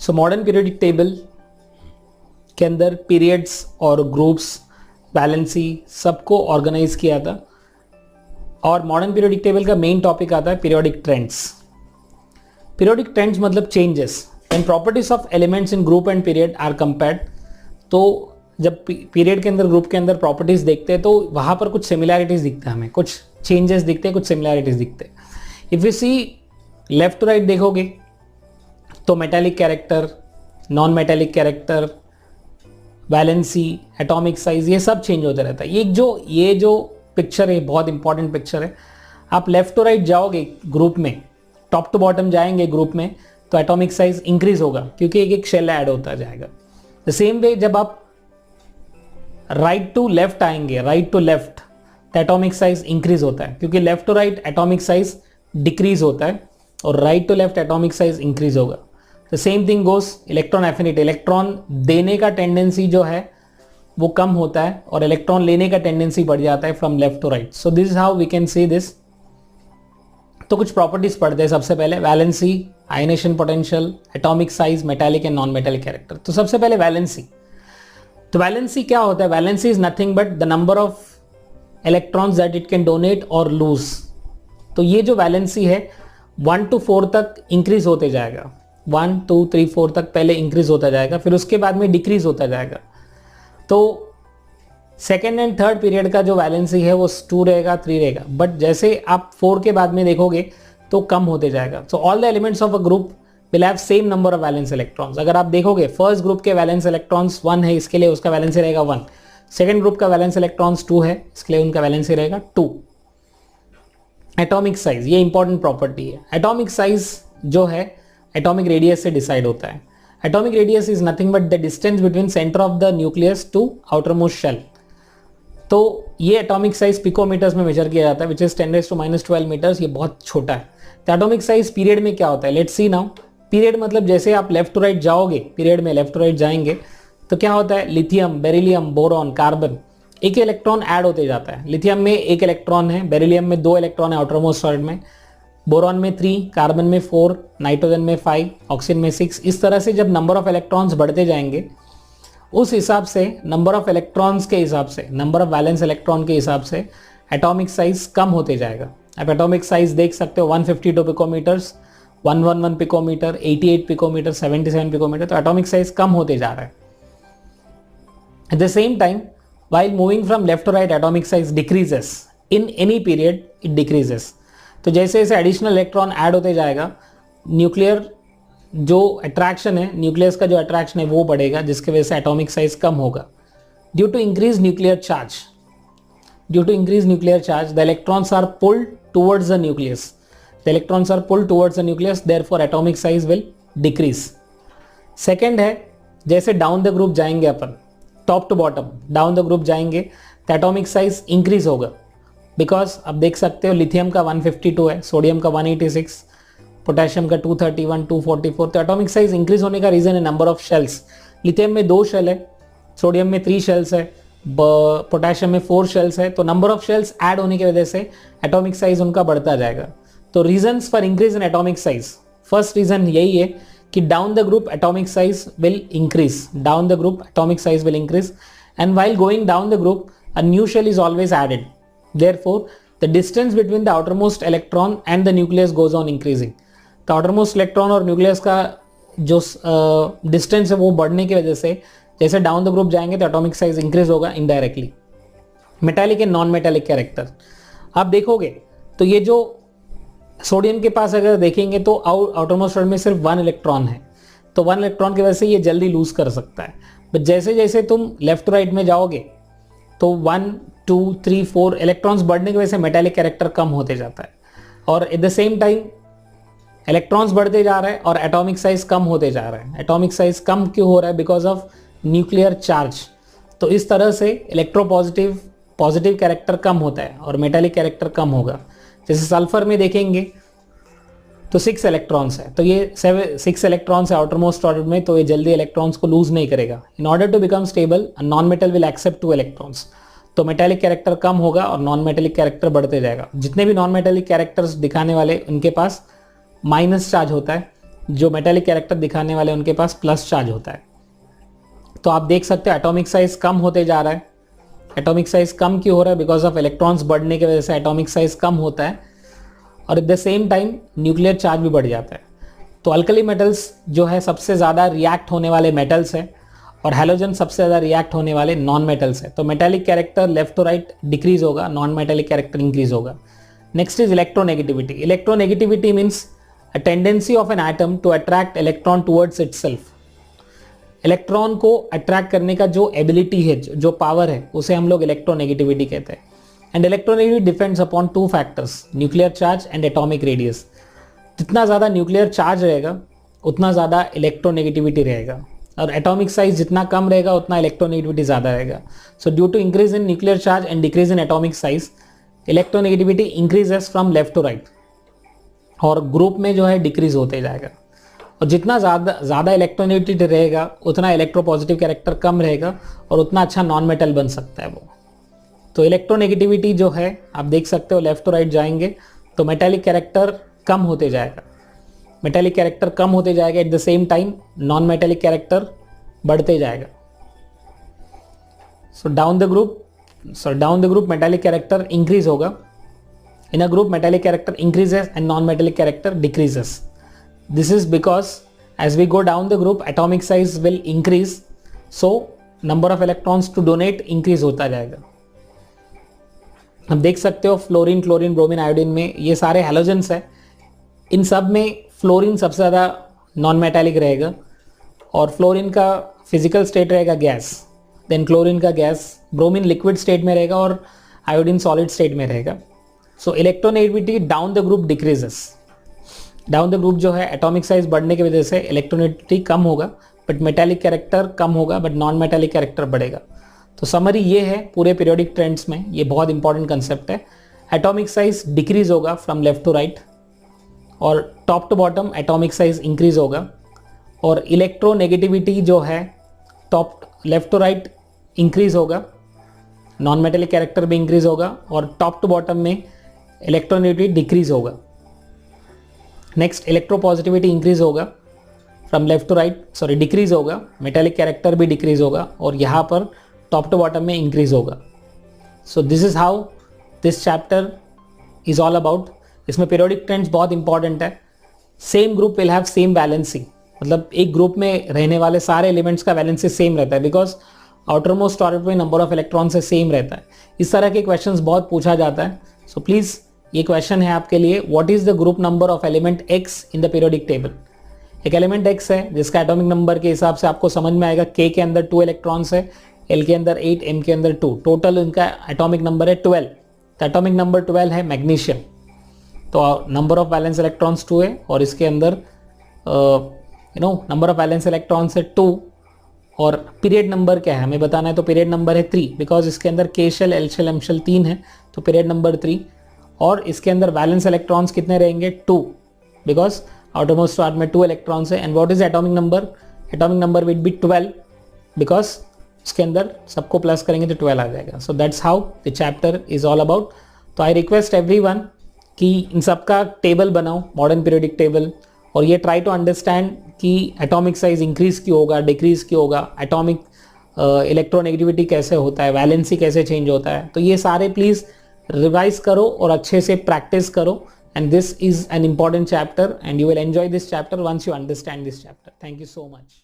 So modern periodic table के अंदर periods और ग्रुप्स, वैलेंसी सबको ऑर्गेनाइज किया था। और मॉडर्न पीरियोडिक टेबल का मेन टॉपिक आता है पीरियोडिक ट्रेंड्स। पीरियोडिक ट्रेंड्स मतलब changes and properties of elements in group and period are compared. तो जब पीरियड के अंदर, ग्रुप के अंदर प्रॉपर्टीज देखते हैं तो वहाँ पर कुछ सिमिलैरिटीज दिखते हैं, हमें कुछ चेंजेस दिखते हैं, कुछ सिमिलैरिटीज दिखते हैं। If you see left to right देखोगे तो metallic character, non metallic character, valency, atomic size, ये सब चेंज होता रहता है। ये जो पिक्चर है बहुत इंपॉर्टेंट पिक्चर है। आप लेफ्ट टू राइट जाओगे ग्रुप में, टॉप टू बॉटम जाएंगे ग्रुप में, तो एटॉमिक साइज इंक्रीज होगा क्योंकि एक एक शेल ऐड होता जाएगा। द सेम वे जब आप राइट टू लेफ्ट आएंगे, राइट टू लेफ्ट, तो एटॉमिक साइज इंक्रीज होता है क्योंकि left to right atomic size decrease होता है और right to left atomic size increase होगा। The same thing goes electron affinity. Electron देने का टेंडेंसी जो है वो कम होता है और इलेक्ट्रॉन लेने का टेंडेंसी बढ़ जाता है from left to right. So this is how we can see this. तो कुछ प्रॉपर्टीज पढ़ते हैं। सबसे पहले valency, ionisation potential, atomic size, metallic and non metallic character. तो सबसे पहले वैलेंसी। तो वैलेंसी क्या होता है? Valency is nothing but the number of electrons that it can donate और लूज। तो ये जो वैलेंसी है 1 to 4 तक इंक्रीज होते जाएगा। 1 2 3 4 तक पहले इंक्रीज होता जाएगा, फिर उसके बाद में डिक्रीज होता जाएगा। तो सेकेंड एंड थर्ड पीरियड का जो वैलेंसी है वो 2 रहेगा, 3 रहेगा, बट जैसे आप 4 के बाद में देखोगे तो कम होते जाएगा। So all the elements of a group will have same number of valence electrons. अगर आप देखोगे फर्स्ट ग्रुप के वैलेंस इलेक्ट्रॉन्स 1 है, इसके लिए उसका वैलेंसी रहेगा 1। सेकेंड ग्रुप का वैलेंस इलेक्ट्रॉन्स 2 है, इसके लिए उनका वैलेंसी रहेगा 2। एटॉमिक साइज, ये इंपॉर्टेंट प्रॉपर्टी है। एटॉमिक साइज जो है एटॉमिक रेडियस से डिसाइड होता है। Atomic radius is nothing but the distance between centre of the nucleus to outer most shell. तो ये एटॉमिक साइज पिकोमीटर्स में मेजर किया जाता है, विच इज 10⁻⁻12 मीटर्स। ये बहुत छोटा है। तो एटॉमिक साइज पीरियड में क्या होता है? Let's see now. पीरियड मतलब जैसे आप लेफ्ट टू राइट जाओगे, पीरियड में लेफ्ट टू राइट जाएंगे तो क्या होता है? लिथियम, बेरिलियम, बोरॉन, कार्बन, एक इलेक्ट्रॉन ऐड होते जाता है। लिथियम में 1 इलेक्ट्रॉन है, बेरिलियम में 2 इलेक्ट्रॉन है आउटर मोस्ट ऑर्बिट में, बोरॉन में 3, कार्बन में 4, नाइट्रोजन में 5, ऑक्सीजन में 6। इस तरह से जब नंबर ऑफ इलेक्ट्रॉन्स बढ़ते जाएंगे उस हिसाब से, नंबर ऑफ इलेक्ट्रॉन्स के हिसाब से, नंबर ऑफ वैलेंस इलेक्ट्रॉन के हिसाब से एटॉमिक साइज कम होते जाएगा। आप एटॉमिक साइज देख सकते हो 152 पिकोमीटर्स, 111 पिकोमीटर, 88 पिकोमीटर, 77 पिकोमीटर। तो एटॉमिक साइज कम होते जा रहा है। Eight the same time while moving from left to right atomic size decreases in any period, it decreases। तो जैसे जैसे एडिशनल इलेक्ट्रॉन ऐड होते जाएगा, न्यूक्लियर जो अट्रैक्शन है, न्यूक्लियस का जो अट्रैक्शन है वो बढ़ेगा, जिसकी वजह से एटॉमिक साइज कम होगा। Due to increase nuclear charge, due to increase nuclear charge the electrons are pulled towards the nucleus, the electrons are pulled towards the nucleus, therefore atomic size will decrease. Second है, जैसे down the group जाएंगे अपन, top to bottom down the group जाएंगे तो atomic size increase होगा। Because आप देख सकते हो लिथियम का 152 है, सोडियम का 186, पोटेशियम का 231, 244। तो एटॉमिक साइज इंक्रीज होने का रीजन है नंबर ऑफ शेल्स। लिथियम में 2 शेल है, सोडियम में 3 शेल्स है, पोटेशियम में 4 शेल्स है। तो नंबर ऑफ शेल्स ऐड होने की वजह से एटॉमिक साइज उनका बढ़ता जाएगा। तो reasons for increase in atomic size, first reason यही है कि down the group atomic size will increase, down the group atomic size will increase, and while going down the group a new shell is always added, therefore the distance between the outermost electron and the nucleus goes on increasing। तो outermost electron और nucleus का जो distance है वो बढ़ने की वजह से जैसे डाउन द ग्रुप जाएंगे तो एटॉमिक साइज इंक्रीज होगा indirectly. Metallic and non metallic character आप देखोगे तो ये जो सोडियम के पास अगर देखेंगे तो आउटरमोस्ट ऑर्बिट में सिर्फ 1 इलेक्ट्रॉन है, तो 1 इलेक्ट्रॉन की वजह से ये जल्दी लूज कर सकता है। बट जैसे जैसे तुम लेफ्ट टू राइट में जाओगे तो 1 2 3 4 इलेक्ट्रॉन्स बढ़ने की वजह से मेटालिक कैरेक्टर कम होते जाता है, और eight the same time electrons बढ़ते जा रहे हैं और एटॉमिक साइज कम होते जा रहे हैं। एटॉमिक साइज कम क्यों हो रहा है? Because of nuclear charge. तो इस तरह से इलेक्ट्रोपॉजिटिव पॉजिटिव कैरेक्टर कम होता है और मेटालिक कैरेक्टर कम होगा। जैसे सल्फर में देखेंगे तो 6 इलेक्ट्रॉन्स है, तो ये 6 इलेक्ट्रॉन्स है आउटर मोस्ट ऑर्बिट में, तो ये जल्दी इलेक्ट्रॉन्स को लूज नहीं करेगा। In order to become stable non metal will accept 2 electrons. तो मेटालिक कैरेक्टर कम होगा और नॉन मेटालिक कैरेक्टर बढ़ते जाएगा। जितने भी नॉन मेटालिक कैरेक्टर्स दिखाने वाले उनके पास माइनस चार्ज होता है, जो मेटालिक कैरेक्टर दिखाने वाले उनके पास प्लस चार्ज होता है। तो आप देख सकते हो एटॉमिक साइज कम होते जा रहा है। एटॉमिक साइज कम क्यों हो रहा है? बिकॉज ऑफ इलेक्ट्रॉन्स बढ़ने की वजह से एटॉमिक साइज कम होता है और eight the same time nuclear charge भी बढ़ जाता है। तो अल्कली मेटल्स जो है सबसे ज़्यादा रिएक्ट होने वाले मेटल्स हैं और हैलोजन सबसे ज़्यादा रिएक्ट होने वाले नॉन मेटल्स है। तो metallic character left to right decrease होगा, नॉन मेटालिक कैरेक्टर इंक्रीज होगा। Next is electronegativity. Electronegativity means a tendency of an atom to attract electron towards itself. Electron को अट्रैक्ट करने का जो एबिलिटी है, जो पावर है, उसे हम लोग इलेक्ट्रोनेगेटिविटी कहते हैं। And electronegativity depends upon two factors, nuclear charge and atomic radius. जितना ज़्यादा न्यूक्लियर चार्ज रहेगा उतना ज़्यादा इलेक्ट्रोनेगेटिविटी रहेगा और एटॉमिक साइज जितना कम रहेगा उतना इलेक्ट्रोनेगेटिविटी ज़्यादा रहेगा। So due to increase in nuclear charge and decrease in atomic size, electronegativity increases from left to right और ग्रुप में जो है डिक्रीज होते जाएगा। और जितना ज़्यादा इलेक्ट्रोनेगेटिविटी रहेगा उतना इलेक्ट्रोपॉजिटिव कैरेक्टर कम रहेगा और उतना अच्छा नॉन मेटल बन सकता है वो। तो इलेक्ट्रोनेगेटिविटी जो है आप देख सकते हो लेफ्ट टू राइट जाएंगे तो मेटालिक कैरेक्टर कम होते जाएगा, मेटालिक कैरेक्टर कम होते जाएगा, at the same time non metallic character बढ़ते जाएगा। So down the group metallic character increase होगा। In a group metallic character increases and non metallic character decreases. This is because as we go down the group atomic size will increase, so number of electrons to donate increase होता जाएगा। अब देख सकते हो fluorine, chlorine, bromine, iodine में ये सारे halogens है। इन सब में फ्लोरीन सबसे ज़्यादा नॉन मेटालिक रहेगा और फ्लोरीन का फिजिकल स्टेट रहेगा गैस, देन क्लोरीन का गैस, ब्रोमीन लिक्विड स्टेट में रहेगा और आयोडीन सॉलिड स्टेट में रहेगा। So electronegativity down the group decreases. Down the group जो है एटॉमिक साइज बढ़ने की वजह से इलेक्ट्रोनेगेटिविटी कम होगा बट मेटालिक कैरेक्टर कम होगा बट नॉन मेटालिक कैरेक्टर बढ़ेगा। तो समरी ये है पूरे पीरियोडिक ट्रेंड्स में, ये बहुत इंपॉर्टेंट कंसेप्ट है। एटॉमिक साइज डिक्रीज होगा फ्रॉम लेफ्ट टू राइट और top to bottom atomic size increase होगा और इलेक्ट्रोनेगेटिविटी जो है top left to right increase होगा, नॉन मेटालिक कैरेक्टर भी इंक्रीज होगा और टॉप टू बॉटम में इलेक्ट्रोनेगेटिविटी डिक्रीज होगा। नेक्स्ट इलेक्ट्रोपॉजिटिविटी इंक्रीज होगा from left to right, decrease होगा, मेटालिक कैरेक्टर भी डिक्रीज होगा और यहाँ पर टॉप टू बॉटम में इंक्रीज होगा। सो this is how this chapter is all about. इसमें पीरियोडिक ट्रेंड्स बहुत इंपॉर्टेंट है। Same group will have same valency, मतलब एक ग्रुप में रहने वाले सारे एलिमेंट्स का वैलेंसी सेम रहता है बिकॉज आउटरमोस्ट ऑर्बिट में नंबर ऑफ इलेक्ट्रॉन से सेम रहता है। इस तरह के क्वेश्चंस बहुत पूछा जाता है। सो प्लीज़ ये क्वेश्चन है आपके लिए, what is the group number of element x in the periodic table. एक एलिमेंट x है जिसका एटॉमिक नंबर के हिसाब से आपको समझ में आएगा k के अंदर 2 इलेक्ट्रॉन्स है, l के अंदर 8, m के अंदर 2, टोटल इनका एटॉमिक नंबर है 12। तो एटॉमिक नंबर 12 है मैग्नीशियम, तो नंबर ऑफ वैलेंस इलेक्ट्रॉन्स 2 है और इसके अंदर नंबर ऑफ वैलेंस इलेक्ट्रॉन्स है 2 और पीरियड नंबर क्या है हमें बताना है। तो पीरियड नंबर है 3 बिकॉज इसके अंदर k shell, l shell, m shell 3 है, तो पीरियड नंबर 3। और इसके अंदर वैलेंस इलेक्ट्रॉन्स कितने रहेंगे 2 बिकॉज आउटरमोस्ट स्टार में 2 इलेक्ट्रॉन्स है। And what is atomic number? Atomic number will be 12 because इसके अंदर सबको प्लस करेंगे तो 12 आ जाएगा। So that's how the chapter is all about. तो आई रिक्वेस्ट एवरीवन कि इन सबका टेबल बनाओ, मॉडर्न पीरियोडिक टेबल, और ये ट्राई टू अंडरस्टैंड कि एटॉमिक साइज इंक्रीज क्यों होगा, डिक्रीज क्यों होगा, एटॉमिक इलेक्ट्रोनेगेटिविटी कैसे होता है, वैलेंसी कैसे चेंज होता है। तो ये सारे प्लीज़ रिवाइज करो और अच्छे से प्रैक्टिस करो। And this is an important chapter and you will enjoy this chapter once you understand this chapter. Thank you so much.